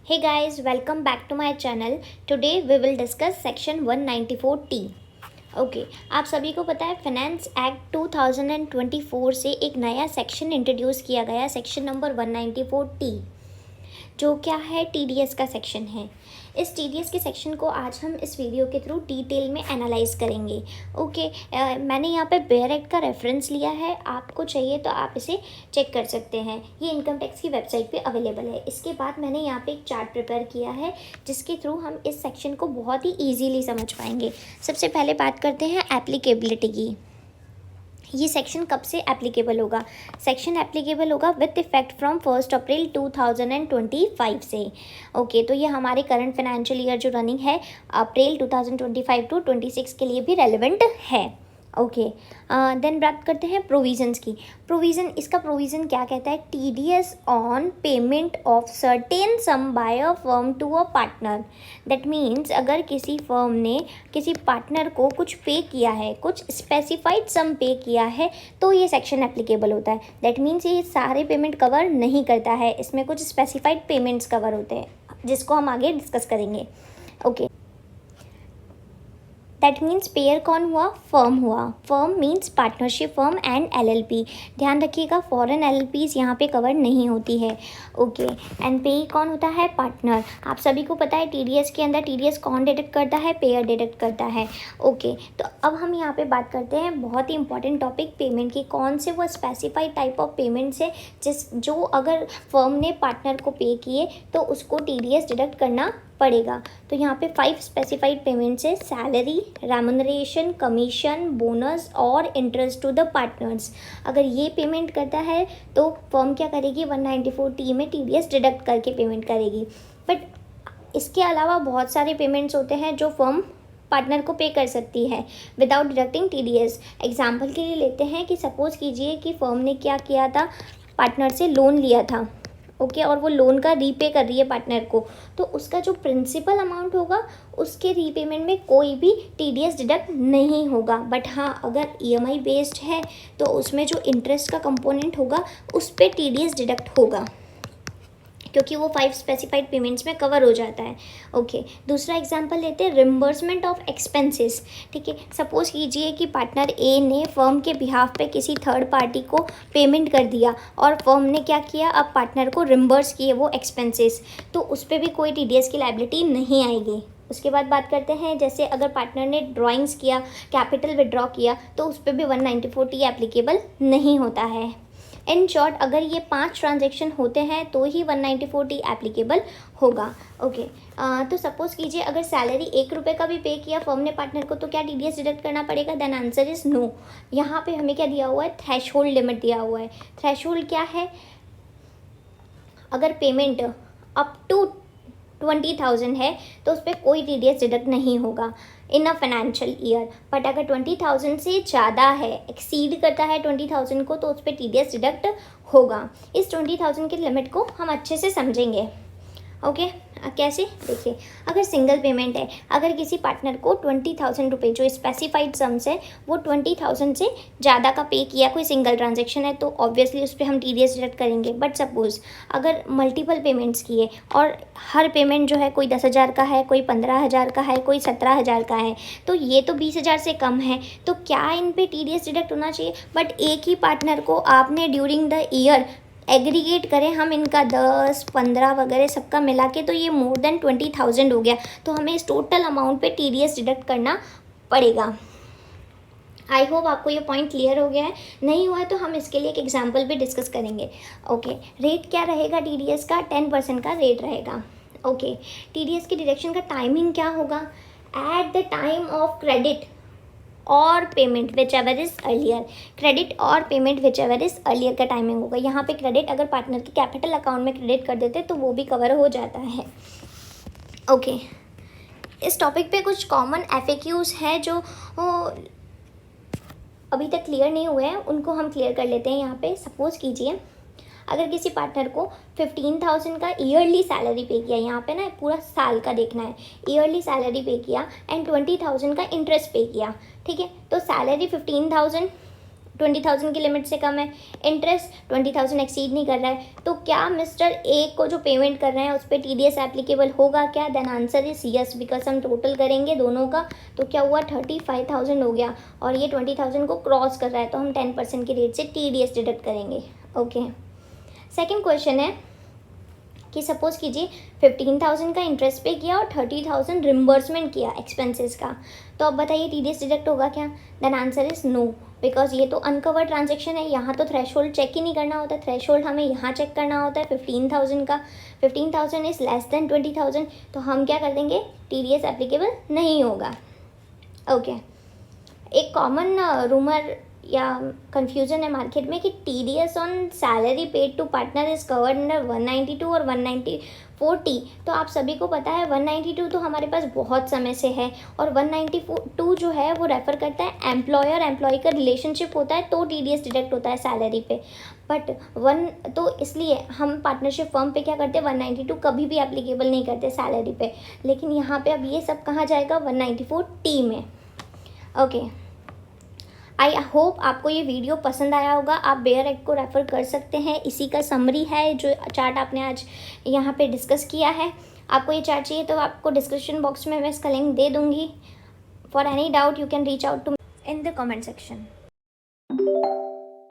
Hey guys, welcome back to my channel. Today we will discuss section 194T. Okay आप सभी को पता है फाइनेंस एक्ट 2024 से एक नया सेक्शन इंट्रोड्यूस किया गया, सेक्शन नंबर 194T, जो क्या है टीडीएस का सेक्शन है। इस टीडीएस के सेक्शन को आज हम इस वीडियो के थ्रू डिटेल में एनालाइज करेंगे। ओके मैंने यहाँ पे बेयर एक्ट का रेफरेंस लिया है, आपको चाहिए तो आप इसे चेक कर सकते हैं। ये इनकम टैक्स की वेबसाइट पे अवेलेबल है। इसके बाद मैंने यहाँ पे एक चार्ट प्रिपेयर किया है जिसके थ्रू हम इस सेक्शन को बहुत ही ईजीली समझ पाएंगे। सबसे पहले बात करते हैं एप्लीकेबिलिटी की। ये सेक्शन कब से एप्लीकेबल होगा? सेक्शन एप्लीकेबल होगा विथ इफेक्ट फ्रॉम 1 अप्रैल 2025 से। ओके तो ये हमारे करंट फाइनेंशियल ईयर जो रनिंग है अप्रैल 2025 टू 26 के लिए भी रेलिवेंट है। ओके देन बात करते हैं प्रोविजंस की। प्रोविज़न, इसका प्रोविज़न क्या कहता है? TDS on payment of certain sum by a firm to a partner. That means अगर किसी फर्म ने किसी पार्टनर को कुछ पे किया है, कुछ स्पेसिफाइड सम पे किया है, तो ये सेक्शन एप्लीकेबल होता है। दैट मीन्स ये सारे पेमेंट कवर नहीं करता है, इसमें कुछ स्पेसिफाइड पेमेंट्स कवर होते हैं जिसको हम आगे डिस्कस करेंगे। ओके दैट मीन्स पेयर कौन हुआ? फर्म हुआ। Firm means partnership firm and LLP. ध्यान रखिएगा फॉरेन एलएलपीज यहाँ पे कवर नहीं होती है। ओके एंड पे कौन होता है? पार्टनर। आप सभी को पता है टीडीएस के अंदर टीडीएस कौन डिडक्ट करता है? पेयर डिडक्ट करता है। ओके तो अब हम यहाँ पे बात करते हैं बहुत ही इंपॉर्टेंट टॉपिक पेमेंट की। कौन से वो स्पेसिफाइड टाइप ऑफ पेमेंट्स है जो अगर फर्म ने पार्टनर को पे किए तो उसको टीडीएस डिडक्ट करना पड़ेगा। तो यहाँ पे 5 स्पेसिफाइड पेमेंट्स है: सैलरी, रेम्यूनरेशन, कमीशन, बोनस और इंटरेस्ट टू द पार्टनर्स। अगर ये पेमेंट करता है तो फर्म क्या करेगी? 194T में टीडीएस डिडक्ट करके पेमेंट करेगी। बट इसके अलावा बहुत सारे पेमेंट्स होते हैं जो फर्म पार्टनर को पे कर सकती है विदाउट डिडक्टिंग टीडीएस। एग्जाम्पल के लिए लेते हैं कि सपोज कीजिए कि फर्म ने क्या किया था, पार्टनर से लोन लिया था। ओके और वो लोन का रीपे कर रही है पार्टनर को, तो उसका जो प्रिंसिपल अमाउंट होगा उसके रीपेमेंट में कोई भी टीडीएस डिडक्ट नहीं होगा। बट हाँ अगर ईएमआई बेस्ड है तो उसमें जो इंटरेस्ट का कंपोनेंट होगा उस पर टीडीएस डिडक्ट होगा, क्योंकि वो 5 स्पेसिफाइड पेमेंट्स में कवर हो जाता है। ओके दूसरा एग्जांपल लेते हैं, रिम्बर्समेंट ऑफ एक्सपेंसेस। ठीक है, सपोज कीजिए कि पार्टनर ए ने फर्म के बिहाफ पे किसी थर्ड पार्टी को पेमेंट कर दिया और फर्म ने क्या किया, अब पार्टनर को रिम्बर्स किए वो एक्सपेंसेस, तो उस पर भी कोई टीडीएस की लायबिलिटी नहीं आएगी। उसके बाद बात करते हैं, जैसे अगर पार्टनर ने ड्राइंग्स किया, कैपिटल विड्रॉ किया, तो उस पर भी 194T एप्लीकेबल नहीं होता है। इन शॉर्ट अगर ये 5 ट्रांजेक्शन होते हैं तो ही 194T एप्लीकेबल होगा। ओके तो सपोज कीजिए अगर सैलरी 1 रुपये का भी पे किया फर्म ने पार्टनर को, तो क्या टीडीएस डिडक्ट करना पड़ेगा? Then answer is no. यहाँ पे हमें क्या दिया हुआ है? थ्रेशहोल्ड लिमिट दिया हुआ है। थ्रेशहोल्ड क्या है? अगर पेमेंट अप टू 20,000 है तो उस पर कोई टीडीएस डिडक्ट नहीं होगा इन अ फाइनेंशियल ईयर। बट अगर 20,000 से ज़्यादा है, एक्सीड करता है 20,000 को, तो उस पर टीडीएस डिडक्ट होगा। इस 20,000 के लिमिट को हम अच्छे से समझेंगे। ओके कैसे? देखिए अगर सिंगल पेमेंट है, अगर किसी पार्टनर को 20,000 रुपये जो स्पेसिफाइड सम्स है वो 20,000 से ज़्यादा का पे किया, कोई सिंगल ट्रांजेक्शन है, तो ऑब्वियसली उस पर हम टीडीएस डिडक्ट करेंगे। बट सपोज़ अगर मल्टीपल पेमेंट्स किए और हर पेमेंट जो है कोई 10,000 का है, कोई 15,000 का है, कोई 17,000 का है, तो ये तो 20,000 से कम है, तो क्या इन पर टीडीएस डिडक्ट होना चाहिए? बट एक ही पार्टनर को आपने ड्यूरिंग द ईयर एग्रीगेट करें हम इनका 10, 15 वगैरह सबका मिला के, तो ये मोर देन 20,000 हो गया, तो हमें इस टोटल अमाउंट पे टीडीएस डिडक्ट करना पड़ेगा। आई होप आपको ये पॉइंट क्लियर हो गया है। नहीं हुआ है तो हम इसके लिए एक एग्जांपल भी डिस्कस करेंगे। ओके रेट क्या रहेगा टीडीएस का? 10% का रेट रहेगा। ओके टीडीएस की डिडक्शन का टाइमिंग क्या होगा? At the time of credit और payment whichever is earlier. Credit और payment whichever is earlier का टाइमिंग होगा। यहाँ पे क्रेडिट अगर पार्टनर के कैपिटल अकाउंट में क्रेडिट कर देते तो वो भी कवर हो जाता है। ओके इस टॉपिक पे कुछ कॉमन एफएक्यूज हैं जो अभी तक क्लियर नहीं हुए हैं, उनको हम क्लियर कर लेते हैं यहाँ पे। सपोज कीजिए अगर किसी पार्टनर को 15,000 का ईयरली सैलरी पे किया, यहाँ पे ना पूरा साल का देखना है, ईयरली सैलरी पे किया एंड 20,000 का इंटरेस्ट पे किया। ठीक है तो सैलरी 15,000 20,000 की लिमिट से कम है, इंटरेस्ट 20,000 एक्सीड नहीं कर रहा है, तो क्या मिस्टर ए को जो पेमेंट कर रहे हैं उस पर TDS एप्लीकेबल होगा क्या? Then answer is yes, because हम टोटल करेंगे दोनों का, तो क्या हुआ 35,000 हो गया और ये 20,000 को क्रॉस कर रहा है, तो हम 10% के रेट से TDS डिडक्ट करेंगे। ओके, सेकेंड क्वेश्चन है कि सपोज़ कीजिए 15,000 का इंटरेस्ट पे किया और 30,000 रिम्बर्समेंट किया एक्सपेंसेस का, तो अब बताइए TDS डिडक्ट होगा क्या? Then answer is no, because ये तो अनकवर ट्रांजेक्शन है, यहाँ तो थ्रेशोल्ड चेक ही नहीं करना होता, थ्रेशोल्ड हमें यहाँ चेक करना होता है 15,000 का, 15,000 इज़ लेस देन 20,000, तो हम क्या कर देंगे, TDS एप्लीकेबल नहीं होगा। ओके, एक कॉमन रूमर या कंफ्यूजन है मार्केट में कि TDS on salary paid to partner is covered under 192 और 194T, तो आप सभी को पता है 192 तो हमारे पास बहुत समय से है और 192 जो है वो रेफ़र करता है एम्प्लॉयर एम्प्लॉय का रिलेशनशिप होता है, तो TDS डिडक्ट होता है सैलरी पे, बट तो इसलिए हम पार्टनरशिप फर्म पे क्या करते हैं 192 कभी भी एप्लीकेबल नहीं करते सैलरी पे, लेकिन यहाँ पे अब ये सब कहाँ जाएगा 194T में। ओके, आई होप आपको ये वीडियो पसंद आया होगा, आप बेयर एक्ट को रेफ़र कर सकते हैं, इसी का समरी है जो चार्ट आपने आज यहाँ पे डिस्कस किया है। आपको ये चार्ट चाहिए तो आपको डिस्क्रिप्शन बॉक्स में मैं इसका लिंक दे दूँगी। For any doubt you can reach out to in the comment section.